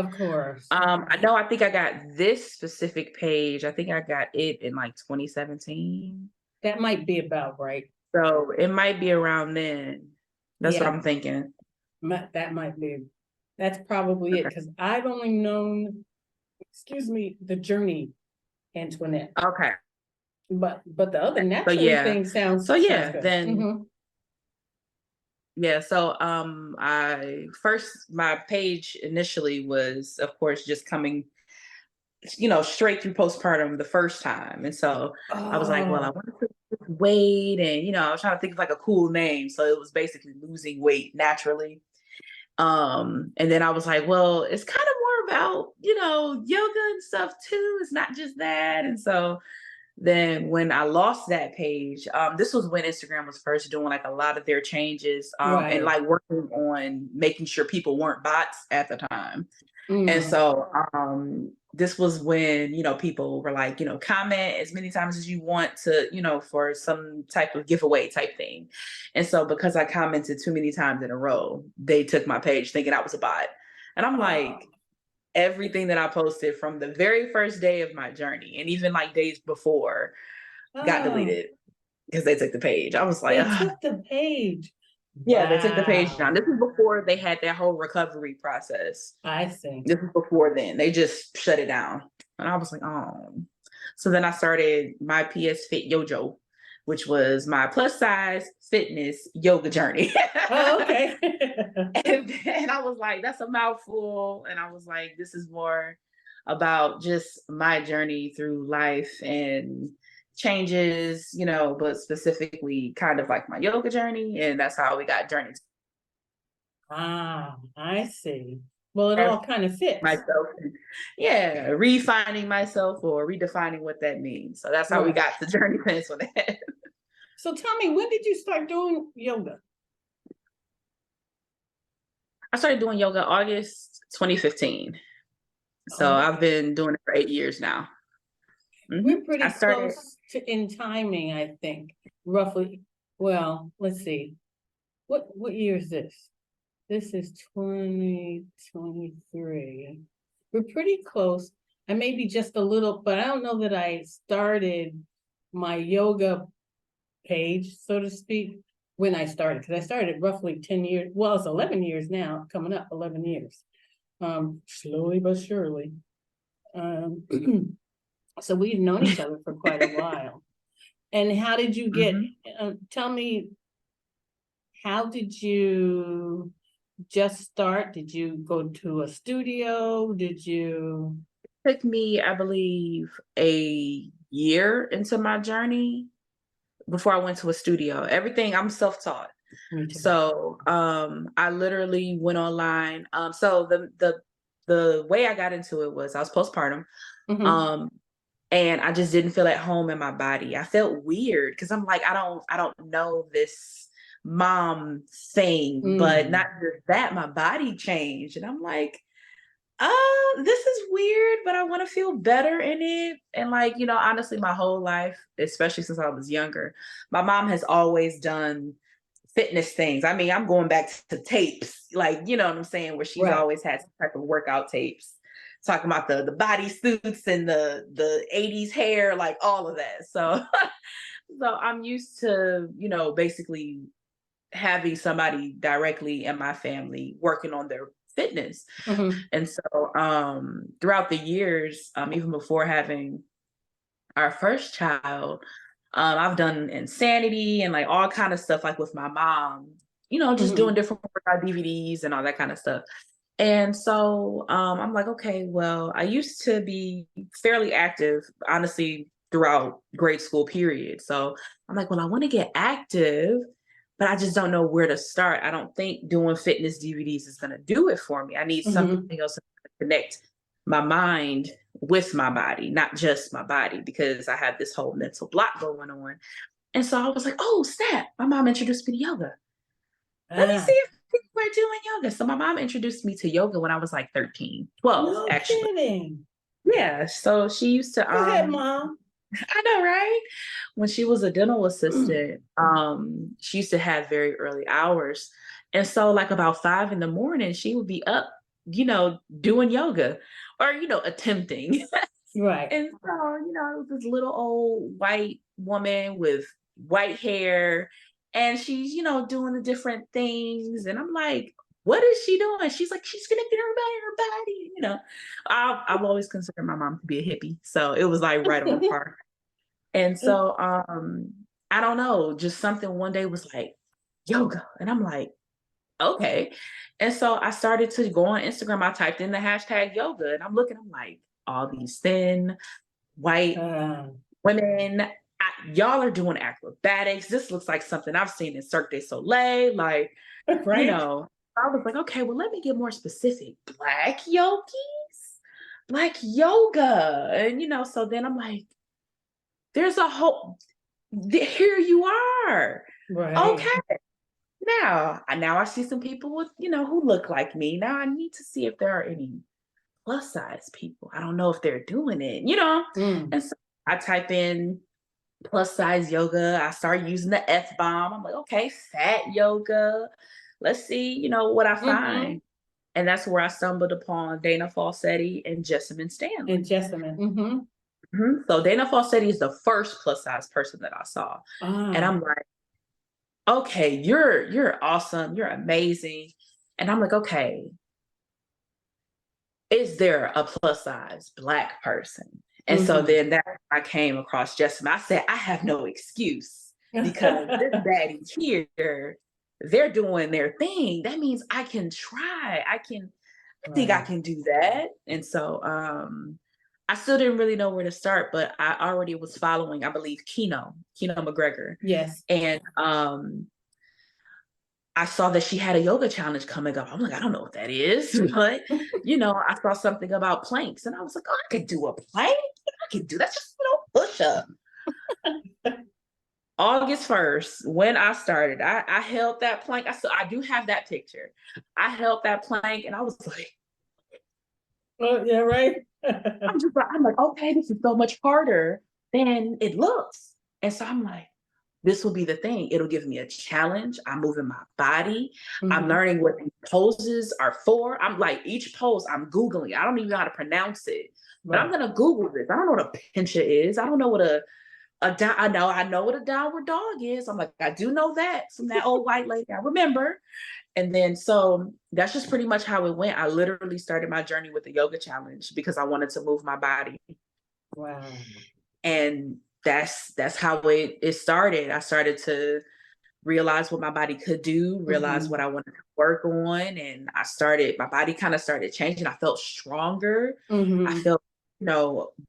Of course. I think I got this specific page. I think I got it in like 2017. That might be about right. So it might be around then. That's what Yeah, I'm thinking. that might be. That's probably it, Okay. because I've only known, excuse me, the journey, Antoinette. Okay. But the other So naturally yeah. thing So sounds yeah, good. then yeah, so I first my page initially was of course just coming, straight through postpartum the first time. And so I was like, well, I Oh, want to lose weight, and I was trying to think of like a cool name. So it was basically losing weight naturally. And then I was like, well, it's kind of more about, yoga and stuff too. It's not just that. And so then when I lost that page, this was when Instagram was first doing like a lot of their changes, and right. like working on making sure people weren't bots at the time. And Mm. so this was when, people were like, comment as many times as you want to, for some type of giveaway type thing. And so because I commented too many times in a row, they took my page thinking I was a bot. And I'm Oh, like, everything that I posted from the very first day of my journey and even like days before got oh, deleted because they took the page. I was like, they ugh. took the page. Yeah, they took the page down. Wow. This is before they had that whole recovery process. I see. This was before then. They just shut it down. And I was like, oh. So then I started my PS Fit Yojo, which was my plus size fitness yoga journey. Oh, okay. And then I was like, that's a mouthful. And I was like, this is more about just my journey through life and changes, but specifically kind of like my yoga journey. And that's how we got Journey Ah, I see. Well, it to all kind of fits. myself. And, yeah, refining myself or redefining what that means. So that's how we Right. got the Journey to Antoinette. So tell me, when did you start doing yoga? I started doing yoga August 2015. So I've Okay. been doing it for 8 years now. We're I pretty started. close to in timing, I think, roughly. Well, let's see. What year is this? This is 2023. We're pretty close. I may be just a little, but I don't know that I started my yoga page, so to speak, when I started, because I started roughly 10 years. Well, it's 11 years now, coming up 11 years. Slowly but surely. Um, so we've known each other for quite a while. And how did you get, Mhm. tell me, how did you just start? Did you go to a studio? Did you? Took me, I believe, a year into my journey before I went to a studio. Everything I'm self-taught. Me too. So I literally went online. So the way I got into it was I was postpartum. Mm-hmm. Um and I just didn't feel at home in my body. I felt weird because I'm like, I don't know this mom thing, but not Mm. just that, my body changed. And I'm like, this is weird, but I want to feel better in it. And like, honestly, my whole life, especially since I was younger, my mom has always done fitness things. I mean, I'm going back to tapes, like, you know what I'm saying, where she's Right. always had some type of workout tapes, talking about the body suits and the 80s hair, like all of that. So so I'm used to, basically having somebody directly in my family working on their fitness. Mm-hmm. And so throughout the years, even before having our first child, I've done insanity and like all kind of stuff like with my mom, just doing Mm-hmm. different workout DVDs and all that kind of stuff. And so I'm like, okay, well, I used to be fairly active, honestly, throughout grade school period. So I'm like, well, I want to get active, but I just don't know where to start. I don't think doing fitness DVDs is going to do it for me. I need something Mm-hmm. else to connect my mind with my body, not just my body, because I had this whole mental block going on. And so I was like, oh, snap. My mom introduced me to yoga. Let me see Ah, if people are doing yoga. So my mom introduced me to yoga when I was like 13, 12, no actually. kidding. Yeah. So she used to, Go ahead, Mom. I know, right? When she was a dental assistant, she used to have very early hours. And so like about 5 in the morning, she would be up doing yoga or, attempting. Right. And so, it was this little old white woman with white hair, and she's, doing the different things. And I'm like, what is she doing? She's like, she's gonna get her body. I've always considered my mom to be a hippie. So it was like right on par. And so I don't know, just something one day was like yoga. And I'm like, okay. And so I started to go on Instagram. I typed in the hashtag yoga and I'm like, all these thin white Uh, women, y'all are doing acrobatics. This looks like something I've seen in Cirque du Soleil. Like, right. I was like, okay, well, let me get more specific. Black yogis, black yoga. And, so then I'm like, there's a whole, here you are. Right. Okay. Now I see some people with, who look like me. Now I need to see if there are any plus size people. I don't know if they're doing it. Mm. And so I type in plus size yoga. I start using the F bomb. I'm like, okay, fat yoga. Let's see, what I Mm-hmm. find. And that's where I stumbled upon Dana Falsetti and Jessamine Stanley. And Jessamine. Mm-hmm. So Dana Falsetti is the first plus size person that I saw. And Ah. I'm like, okay, you're awesome. You're amazing. And I'm like, okay, is there a plus size Black person? And so Mm-hmm. then that I came across Jessamine. I said, I have no excuse because this baddie here, they're doing their thing. That means I can try. I think I Right. can do that. And so I still didn't really know where to start, but I already was following, I believe, Keno McGregor. Yes. And I saw that she had a yoga challenge coming up. I'm like, I don't know what that is, but I saw something about planks, and I was like, oh, I could do a plank. I could do that's just push up. August 1st, when I started, I held that plank. I do have that picture. I held that plank, and I was like, Oh, yeah, right. I'm like, okay, this is so much harder than it looks. And so I'm like, this will be the thing. It'll give me a challenge. I'm moving my body. I'm Mm-hmm. learning what these poses are for. I'm like, each pose I'm Googling. I don't even know how to pronounce it, but I'm Right. going to Google this. I don't know what a pincher is. I don't know what I know what a downward dog is. I'm like, I do know that from that old white lady. I remember. And then, so that's just pretty much how it went. I literally started my journey with the yoga challenge because I wanted to move my body. Wow. And that's how it started. I started to realize what my body could do, realize Mm-hmm. what I wanted to work on. And my body kind of started changing. I felt stronger. I Mm-hmm. felt,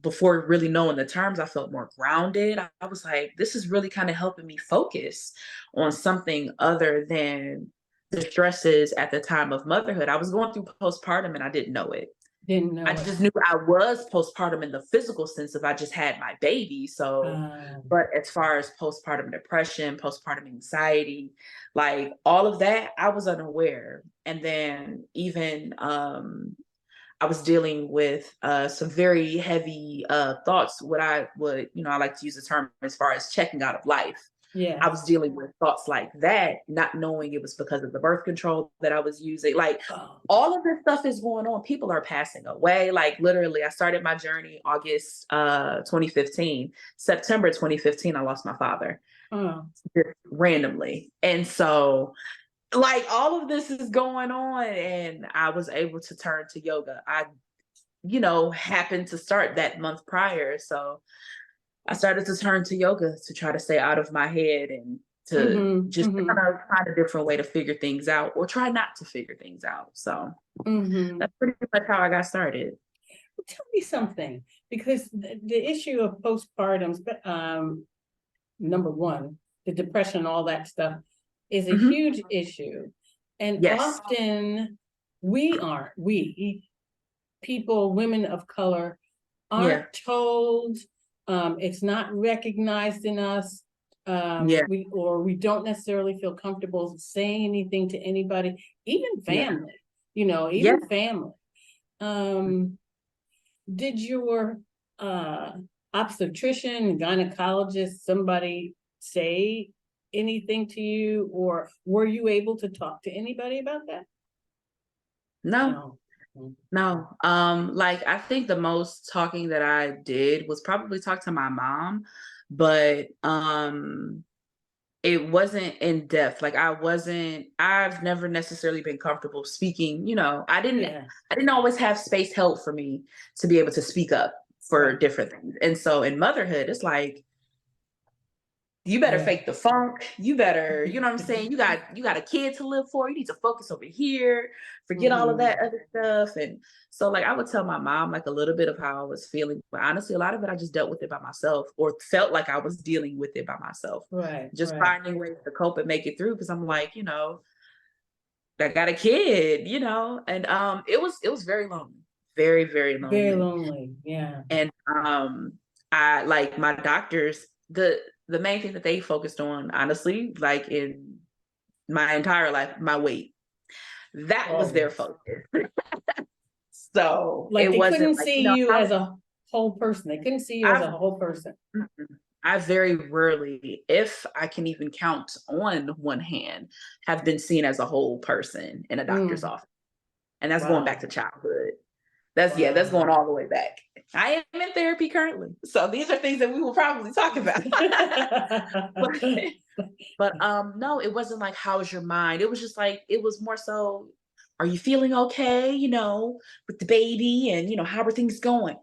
before really knowing the terms, I felt more grounded. I was like, this is really kind of helping me focus on something other than the stresses at the time of motherhood. I was going through postpartum and I didn't know it. Didn't I know it. just knew I was postpartum in the physical sense of I just had my baby. So, Um, but as far as postpartum depression, postpartum anxiety, like all of that, I was unaware. And then even I was dealing with some very heavy thoughts. What I would, I like to use the term as far as checking out of life. I yes. was dealing with thoughts like that, not knowing it was because of the birth control that I was using. Like Oh, all of this stuff is going on. People are passing away. Like literally, I started my journey August 2015. September 2015, I lost my father oh, just randomly. And so like all of this is going on and I was able to turn to yoga. I happened to start that month prior. So I started to turn to yoga to try to stay out of my head and to mm-hmm, just mm-hmm, kind of find a different way to figure things out or try not to figure things out. So mm-hmm. that's pretty much how I got started. Tell me something, because the issue of postpartum, number one, the depression, all that stuff, is a Hmm. huge issue. And Yes. often we people, women of color, Yeah. aren't told, it's not recognized in us, Yeah. we don't necessarily feel comfortable saying anything to anybody, even Yeah. family, Yeah. even family. Did your obstetrician, gynecologist, somebody say anything to you, or were you able to talk to anybody about that? No. No. No, like I think the most talking that I did was probably talk to my mom, but it wasn't in depth. Like I've never necessarily been comfortable speaking, Yeah, I didn't always have space held for me to be able to speak up for right. different things. And so in motherhood, it's like you better Yeah. fake the funk. You better, you know what I'm saying? You got a kid to live for. You need to focus over here. Forget all of Mhm. that other stuff. And so like I would tell my mom like a little bit of how I was feeling. But honestly, a lot of it I just dealt with it by myself or felt like I was dealing with it by myself. Right, Just right. finding ways to cope and make it through. Cause I'm like, I got a kid, and it was very lonely. Very, very Very lonely. lonely. Yeah. And I like my doctors, the main thing that they focused on, honestly, like in my entire life, my weight. That was their Always. focus. So Like it they wasn't couldn't like, see you how as a whole person. They couldn't see you as I've a whole person. mm-mm. I very rarely, if I can even count on one hand, have been seen as a whole person in a doctor's Mm, office. And that's going back to wow. childhood. That's Wow. going all the way back. I am in therapy currently. So these are things that we will probably talk about. but no, it wasn't like how's your mind? It was just like it was more so, are you feeling okay, with the baby and how are things going?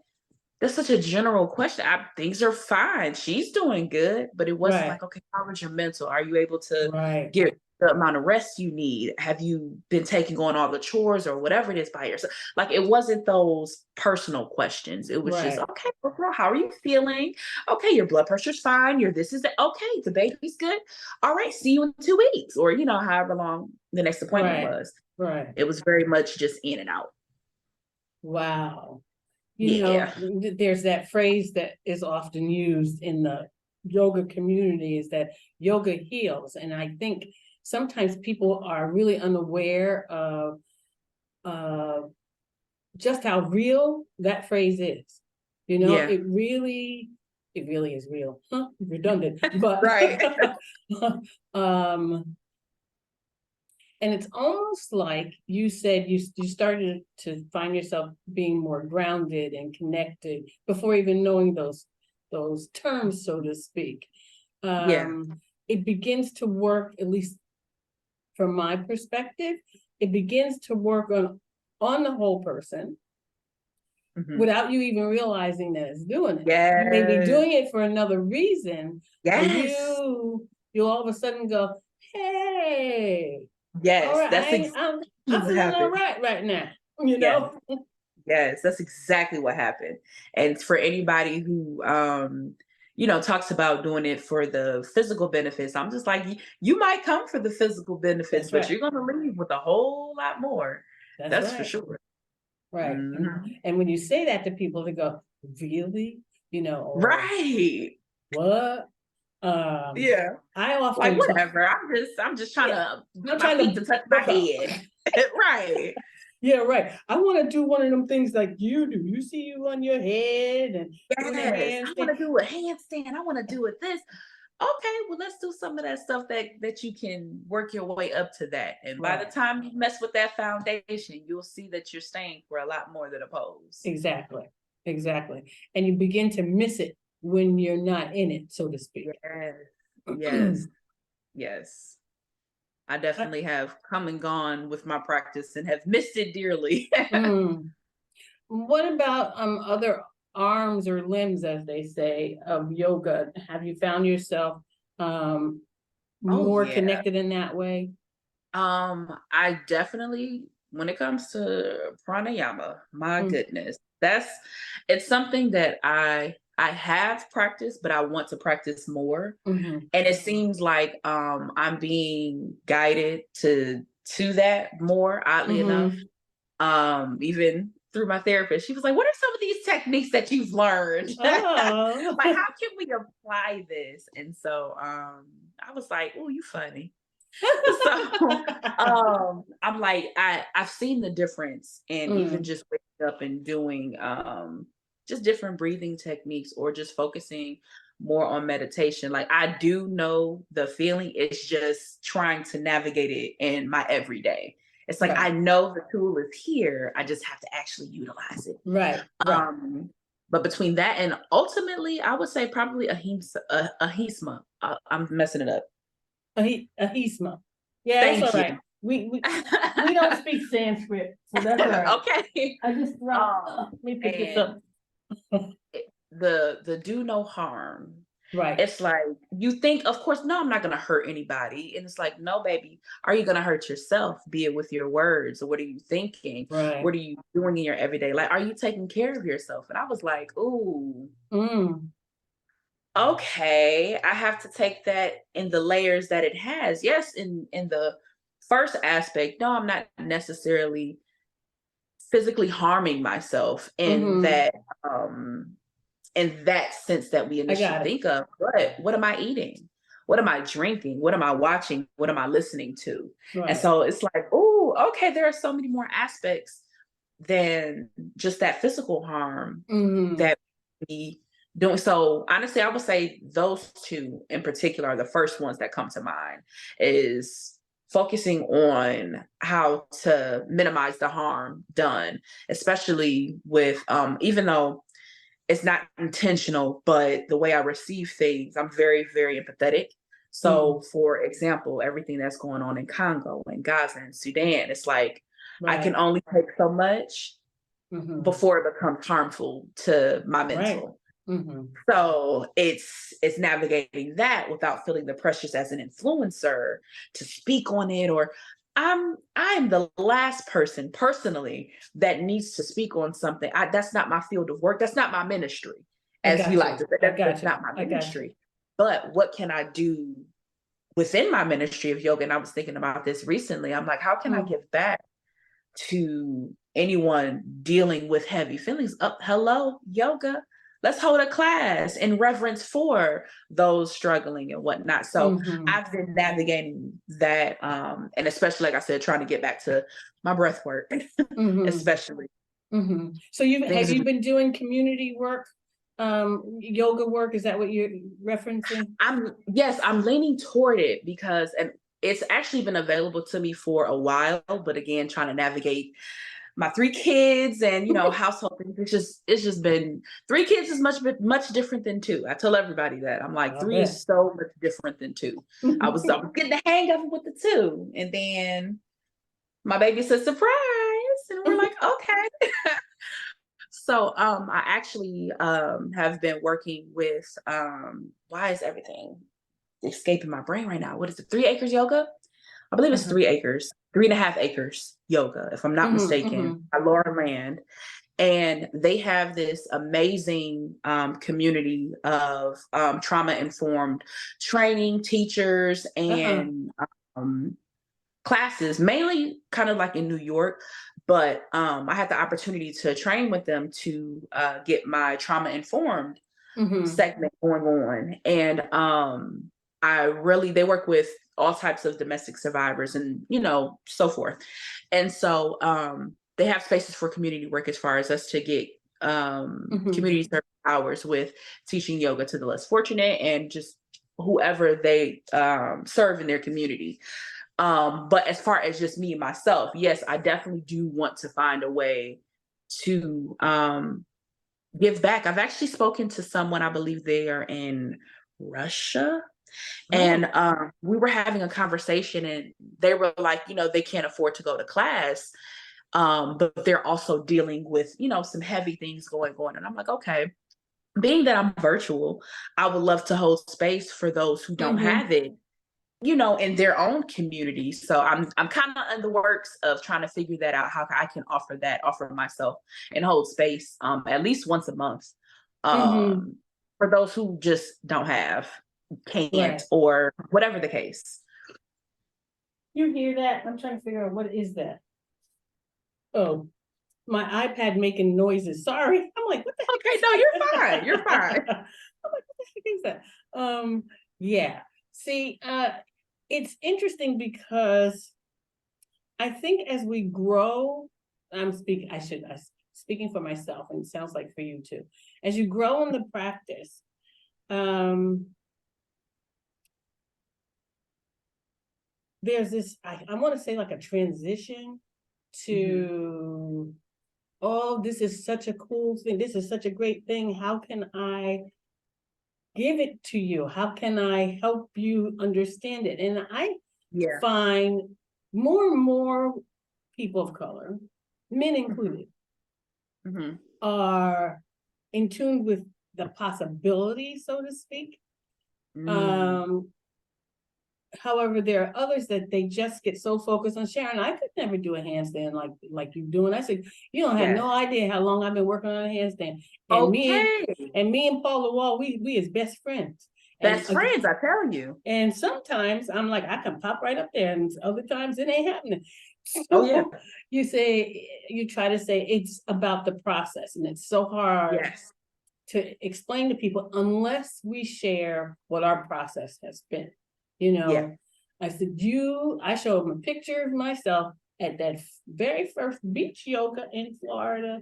That's such a general question. Things are fine. She's doing good, but it wasn't Right, like, okay, how is your mental? Are you able to right, get the amount of rest you need? Have you been taking on all the chores or whatever it is by yourself? Like it wasn't those personal questions. It was just, right, okay, well, girl, how are you feeling? Okay, your blood pressure's fine. Your this is the, okay, the baby's good. All right, see you in 2 weeks, or however long the next appointment right, was. right. It was very much just in and out. Wow. Yeah. There's that phrase that is often used in the yoga community is that yoga heals. And I think sometimes people are really unaware of uh, just how real that phrase is. Yeah. It really is real. Huh? Redundant, but Right. um, and it's almost like you said you started to find yourself being more grounded and connected before even knowing those terms, so to speak. Yeah. It begins to work, at least from my perspective, it begins to work on the whole person Mhm. without you even realizing that it's doing it. You may be Yes. doing it for another reason, but Yes. you all of a sudden go, hey, all Yes. right, That's exactly I'm what feeling all happened. right now, Yes. Yes. That's exactly what happened. And for anybody who talks about doing it for the physical benefits, I'm just like, you might come for the physical benefits, That's but right. you're gonna leave with a whole lot more. That's That's for right. sure. Right. Mhm. And when you say that to people, they go, really? Or Right. what? Um, Yeah. I Like often talk, whatever. I'm just trying yeah, to I'm get my trying feet to to touch my work out. head. Right. Yeah, right. I want to do one of them things like you do. You see you on your head and doing a Yes, I want handstand. to do a handstand. I want to do it this. Okay, well, let's do some of that stuff that you can work your way up to that. And by the Right. time you mess with that foundation, you'll see that you're staying for a lot more than a pose. Exactly. Exactly. And you begin to miss it when you're not in it, so to speak. Yes, yes, yes. I definitely have come and gone with my practice and have missed it dearly. Mm. What about other arms or limbs, as they say, of yoga? Have you found yourself Oh more yeah. connected in that way? I definitely, when it comes to pranayama, my Mm, goodness, it's something that I have practiced, but I want to practice more. mhm. And it seems like I'm being guided to that more, oddly enough. Mhm. Even through my therapist, she was like, "What are some of these techniques that you've learned? Like, Oh. how can we apply this?" And so I was like, "Oh, you funny." So I'm like, I've seen the difference in even Mm, just waking up and doing just different breathing techniques or just focusing more on meditation. Like I do know the feeling, it's just trying to navigate it in my everyday. It's like, Right. I know the tool is here. I just have to actually utilize it. Right. Right. But between that and ultimately, I would say probably ahisma. I'm messing it up. Ahisma. Yeah, that's all Thank you. right. We don't speak Sanskrit, so that's all right. Okay. I just let me pick this up. The do no harm. Right. It's like, you think, of course, no, I'm not going to hurt anybody. And it's like, no, baby, are you going to hurt yourself? Be it with your words, or what are you thinking? Right. What are you doing in your everyday life? Are you taking care of yourself? And I was like, ooh, okay, I have to take that in the layers that it has. Yes, in the first aspect, no, I'm not necessarily physically harming myself in that sense that we I initially got it. think of. But what am I eating? What am I drinking? What am I watching? What am I listening to? And Right. so it's like, oh, okay, there are so many more aspects than just that physical harm that we doing. So honestly, I would say those two in particular are the first ones that come to mind, is focusing on how to minimize the harm done, especially with even though it's not intentional, but the way I receive things, I'm very, very empathetic. So, for example, everything that's going on in Congo and Gaza and Sudan, it's like, I can Right. only take so much before it becomes harmful to my Right. mental. So it's navigating that without feeling the pressures as an influencer to speak on it. Or I'm the last person personally that needs to speak on something. That's not my field of work. That's not my ministry, I as we got like you. to say. I That's, got that's you. not my I got you. ministry. But what can I do within my ministry of yoga? And I was thinking about this recently. I'm like, how can I give back to anyone dealing with heavy feelings? Hello, yoga. Let's hold a class in reverence for those struggling and whatnot. So I've been navigating that, and especially, like I said, trying to get back to my breath work, especially. So have you been doing community work, yoga work? Is that what you're referencing? I'm leaning toward it because, and it's actually been available to me for a while, but again, trying to navigate my 3 kids and household things. It's just been, 3 kids is much different than 2. I tell everybody that. I'm like, I 3 bet. is so much different than 2. I was getting the hang of it with the 2, and then my baby said surprise, and we're like, okay. So I actually have been working with why is everything escaping my brain right now? What is it? 3 Acres Yoga? I believe it's 3 acres, 3.5 acres yoga, if I'm not mistaken, by Laura Land. And they have this amazing community of trauma-informed training, teachers, and classes, mainly kind of like in New York. But I had the opportunity to train with them to get my trauma-informed segment going on. And they work with all types of domestic survivors and, so forth. And so they have spaces for community work as far as us to get community service hours with teaching yoga to the less fortunate and just whoever they serve in their community. But as far as just me and myself, yes, I definitely do want to find a way to give back. I've actually spoken to someone, I believe they are in Russia. And we were having a conversation and they were like, they can't afford to go to class. But they're also dealing with, some heavy things going on. And I'm like, okay, being that I'm virtual, I would love to hold space for those who don't have it, in their own community. So I'm kind of in the works of trying to figure that out, how I can offer myself and hold space at least once a month for those who just don't have, can't, or whatever the case. You hear that? I'm trying to figure out what is that. Oh, my iPad making noises. Sorry. I'm like, what the heck? Okay, no, you're fine. You're fine. I'm like, what the heck is that? Yeah. See, it's interesting because I think as we grow, I'm speaking for myself, and it sounds like for you too. As you grow in the practice, there's this, I want to say like a transition to, oh, this is such a cool thing. This is such a great thing. How can I give it to you? How can I help you understand it? And I Yeah. find more and more people of color, men included, Mm-hmm. are in tune with the possibility, so to speak. Mm. However, there are others that they just get so focused on. Sharon, I could never do a handstand like you do. And I said, you don't have Yeah. no idea how long I've been working on a handstand. And Okay. me and Paula Wall, we is best friends. And Best friends, I tell you. and sometimes I'm like, I can pop right up there, and other times it ain't happening. Oh yeah. So you try to say it's about the process, and it's so hard Yes. to explain to people unless we share what our process has been. Yeah. I said, I showed them a picture of myself at that very first beach yoga in Florida.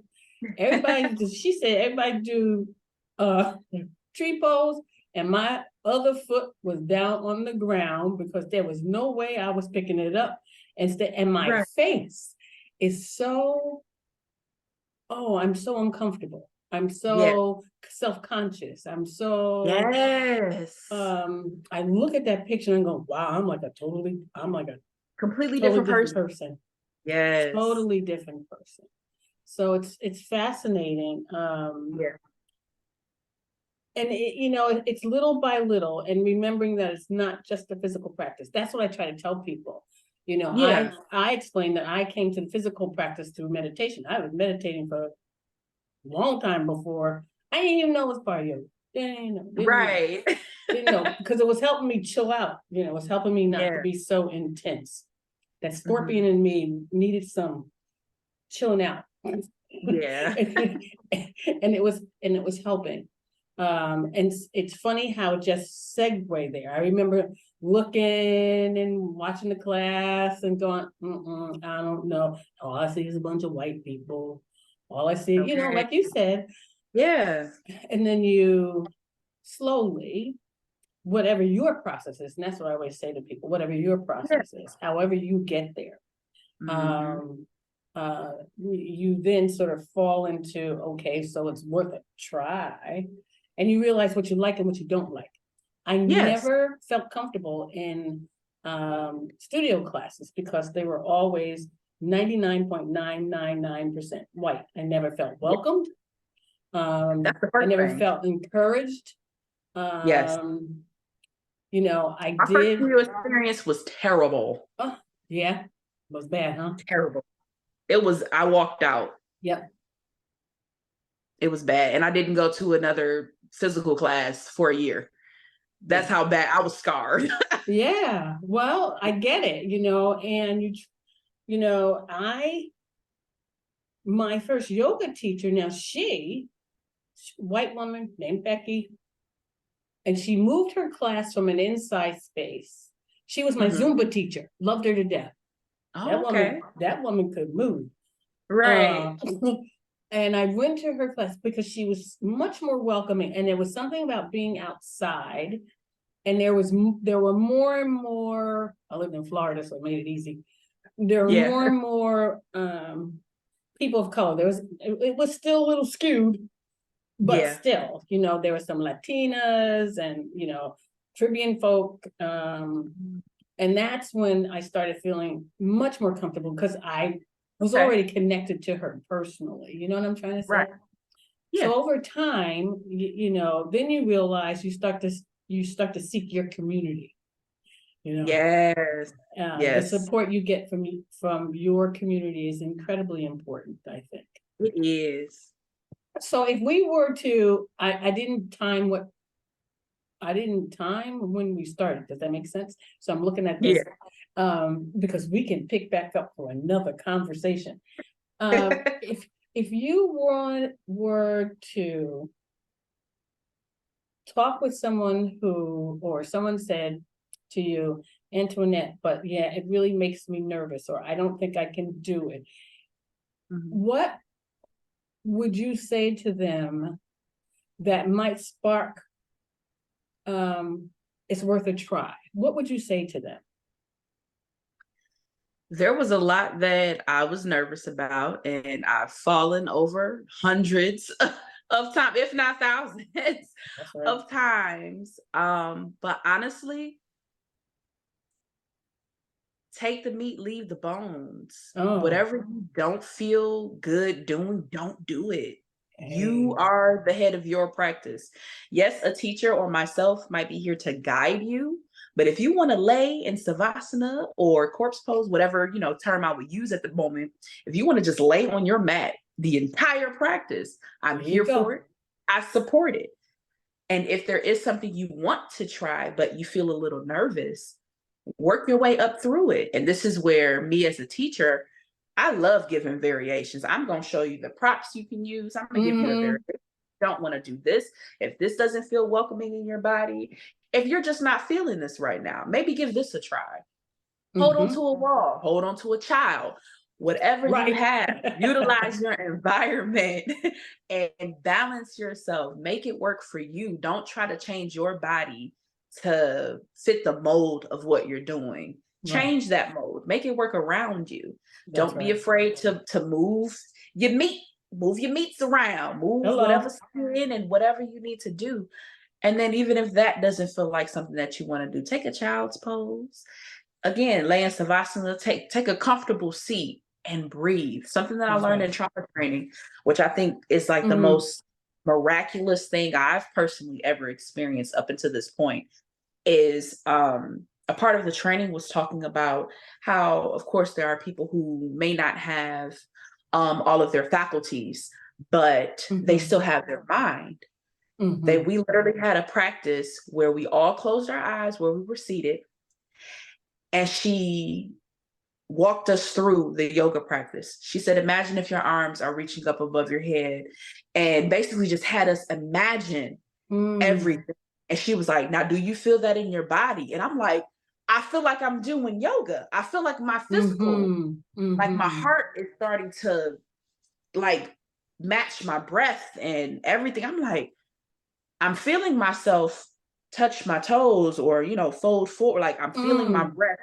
She said everybody do tree pose, and my other foot was down on the ground because there was no way I was picking it up. And my Right. face is so, oh, I'm so uncomfortable. I'm Yeah. so self-conscious. I'm so Yes. I look at that picture and go, wow, I'm like a Completely totally different different person. person. Yes. Totally different person. So it's fascinating. Yeah. And it's little by little, and remembering that it's not just a physical practice. That's what I try to tell people. Yeah. I explained that I came to the physical practice through meditation. I was meditating for a long time before. I didn't even know it was part of yoga. Right. Didn't know, because it was helping me chill out. It was helping me not to Yeah. be so intense. That scorpion Mhm. in me needed some chilling out. Yeah. And it was helping. And it's funny how it just segue there. I remember looking and watching the class and going, I don't know. All I see is a bunch of white people. All I see, Okay. like you said. Yeah. And then you slowly, whatever your process is, and that's what I always say to people, whatever your Yeah. process is, however you get there, Hmm. um, you then sort of fall into, okay, so it's worth a try. And you realize what you like and what you don't like. I Yes. never felt comfortable in studio classes because they were always 99.999% white. I never felt Yeah. welcomed. That's the I first never thing. felt encouraged. Yes. I My first did. studio experience was terrible. Oh, yeah, it was bad, huh? Terrible. It was, I walked out. Yep. It was bad. And I didn't go to another physical class for a year. That's Yeah. how bad I was scarred. Yeah. Well, I get it, and my first yoga teacher, now white woman named Becky, and she moved her class from an inside space. She was my Mhm. Zumba teacher, loved her to death. Oh, That woman, okay. that woman could move. Right. Uh, and I went to her class because she was much more welcoming, and there was something about being outside, and there were more and more. I lived in Florida, so it made it easy. There were Yeah. more and more people of color. It was still a little skewed, but Yeah. still, there were some Latinas and Caribbean folk. And that's when I started feeling much more comfortable because I was Okay. already connected to her personally. You know what I'm trying to say? Right. Yeah. So over time, then you realize you start to seek your community. Yes. The Yes. support you get from your community is incredibly important, I think. It is. So if we were to, I didn't time when we started. Does that make sense? So I'm looking at this because we can pick back up for another conversation. If you were to talk with someone or someone said to you, Antoinette, but yeah, it really makes me nervous, or I don't think I can do it. Mhm. What would you say to them that might spark it's worth a try? What would you say to them? There was a lot that I was nervous about, and I've fallen over hundreds of times, if not thousands That's right. of times. But honestly, take the meat, leave the bones. Oh, Whatever you don't feel good doing, don't do it. You hey, are the head of your practice. Yes, a teacher or myself might be here to guide you, but if you want to lay in savasana or corpse pose, whatever, term I would use at the moment, if you want to just lay on your mat the entire practice, I'm there you here for go. it. I support it. And if there is something you want to try, but you feel a little nervous, work your way up through it. And this is where me as a teacher, I love giving variations. I'm going to show you the props you can use. I'm going to give you a variation. Don't want to do this. If this doesn't feel welcoming in your body, if you're just not feeling this right now, maybe give this a try. Hold on to a wall, hold on to a child, whatever you Right. have, utilize your environment and balance yourself. Make it work for you. Don't try to change your body to fit the mold of what you're doing. Right. Change that mold. Make it work around you. That's Don't be right. afraid to move your meat. Move your meats around. Move whatever Hello. skin and whatever you need to do. And then even if that doesn't feel like something that you want to do, take a child's pose. Again, lay in savasana, take a comfortable seat and breathe. Something that I That's learned right. in trauma training, which I think is like the Mm-hmm. most miraculous thing I've personally ever experienced up until this point, is a part of the training was talking about how, of course, there are people who may not have all of their faculties, but they Mm-hmm. still have their mind. Mm-hmm. We literally had a practice where we all closed our eyes where we were seated, and she walked us through the yoga practice. She said, imagine if your arms are reaching up above your head, and basically just had us imagine everything. And she was like, now, do you feel that in your body? And I'm like, I feel like I'm doing yoga. I feel like my physical, Mm-hmm. like my Mm-hmm. heart is starting to like match my breath and everything. I'm like, I'm feeling myself touch my toes or, fold forward. Like I'm feeling my Mm. breath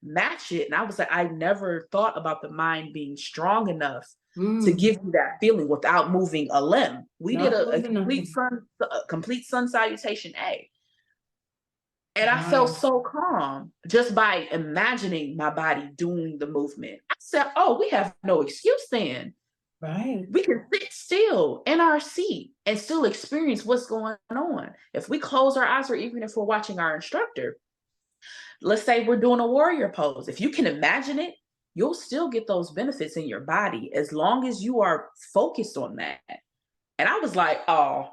match it. And I was like, I never thought about the mind being strong enough to Mm. give you that feeling without moving a limb. We did Not a moving nothing. complete sun salutation A. And I felt Wow. so calm just by imagining my body doing the movement. I said, oh, we have no excuse then. Right. We can sit still in our seat and still experience what's going on. If we close our eyes, or even if we're watching our instructor, let's say we're doing a warrior pose. If you can imagine it, you'll still get those benefits in your body as long as you are focused on that. And I was like, oh,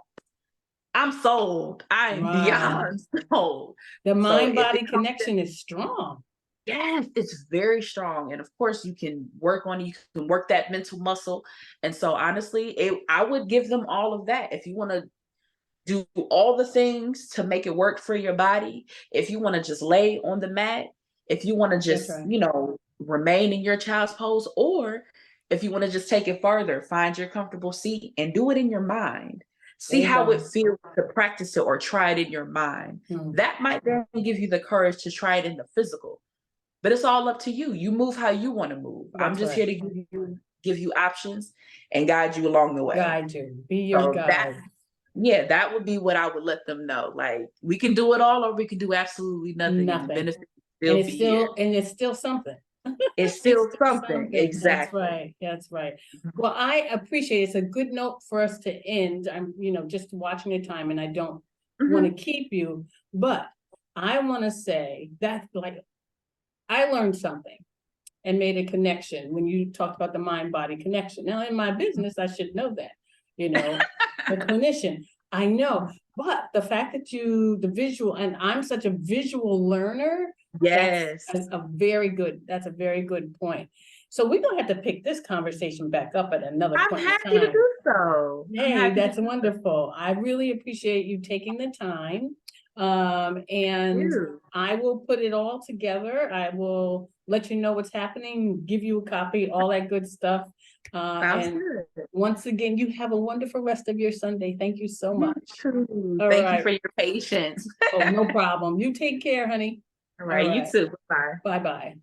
I'm sold. I am Wow. beyond sold. The So mind if it body comes connection is strong. yes, it's very strong. And of course, you can work on it. You can work that mental muscle. And so honestly, I would give them all of that. If you want to do all the things to make it work for your body, if you want to just lay on the mat, if you want to That's just, right. remain in your child's pose, or if you want to just take it further, find your comfortable seat and do it in your mind. There See you how it go. feels to practice it or try it in your mind. Mm. That might then give you the courage to try it in the physical. But it's all up to you. You move how you want to move. I'm That's just right. here to give you options and guide you along the way. Guide you. Be your So that guide. yeah, that would be what I would let them know. Like we can do it all or we can do absolutely nothing and the Nothing. benefits will be here. And it's still something. It's It's still still something. something. That's Exactly. right. That's right. Well, I appreciate it. It's a good note for us to end. I'm, just watching the time and I don't want to Mhm. keep you, but I want to say that like I learned something and made a connection when you talked about the mind body connection. Now in my business, I should know that, the clinician, I know, but the fact that the visual, and I'm such a visual learner, Yes. that's a very good point. So we're gonna have to pick this conversation back up at another I'm point in happy to time. do so. I'm Hey, happy to that's do so. wonderful. I really appreciate you taking the time. And You. I will put it all together. I will let you know what's happening, give you a copy, all that good stuff. Sounds And good. once again, you have a wonderful rest of your Sunday. Thank you so You much. too. All Thank you right. for your patience. Oh, no problem. You take care, honey. All All right, you right. too. Bye. Bye-bye.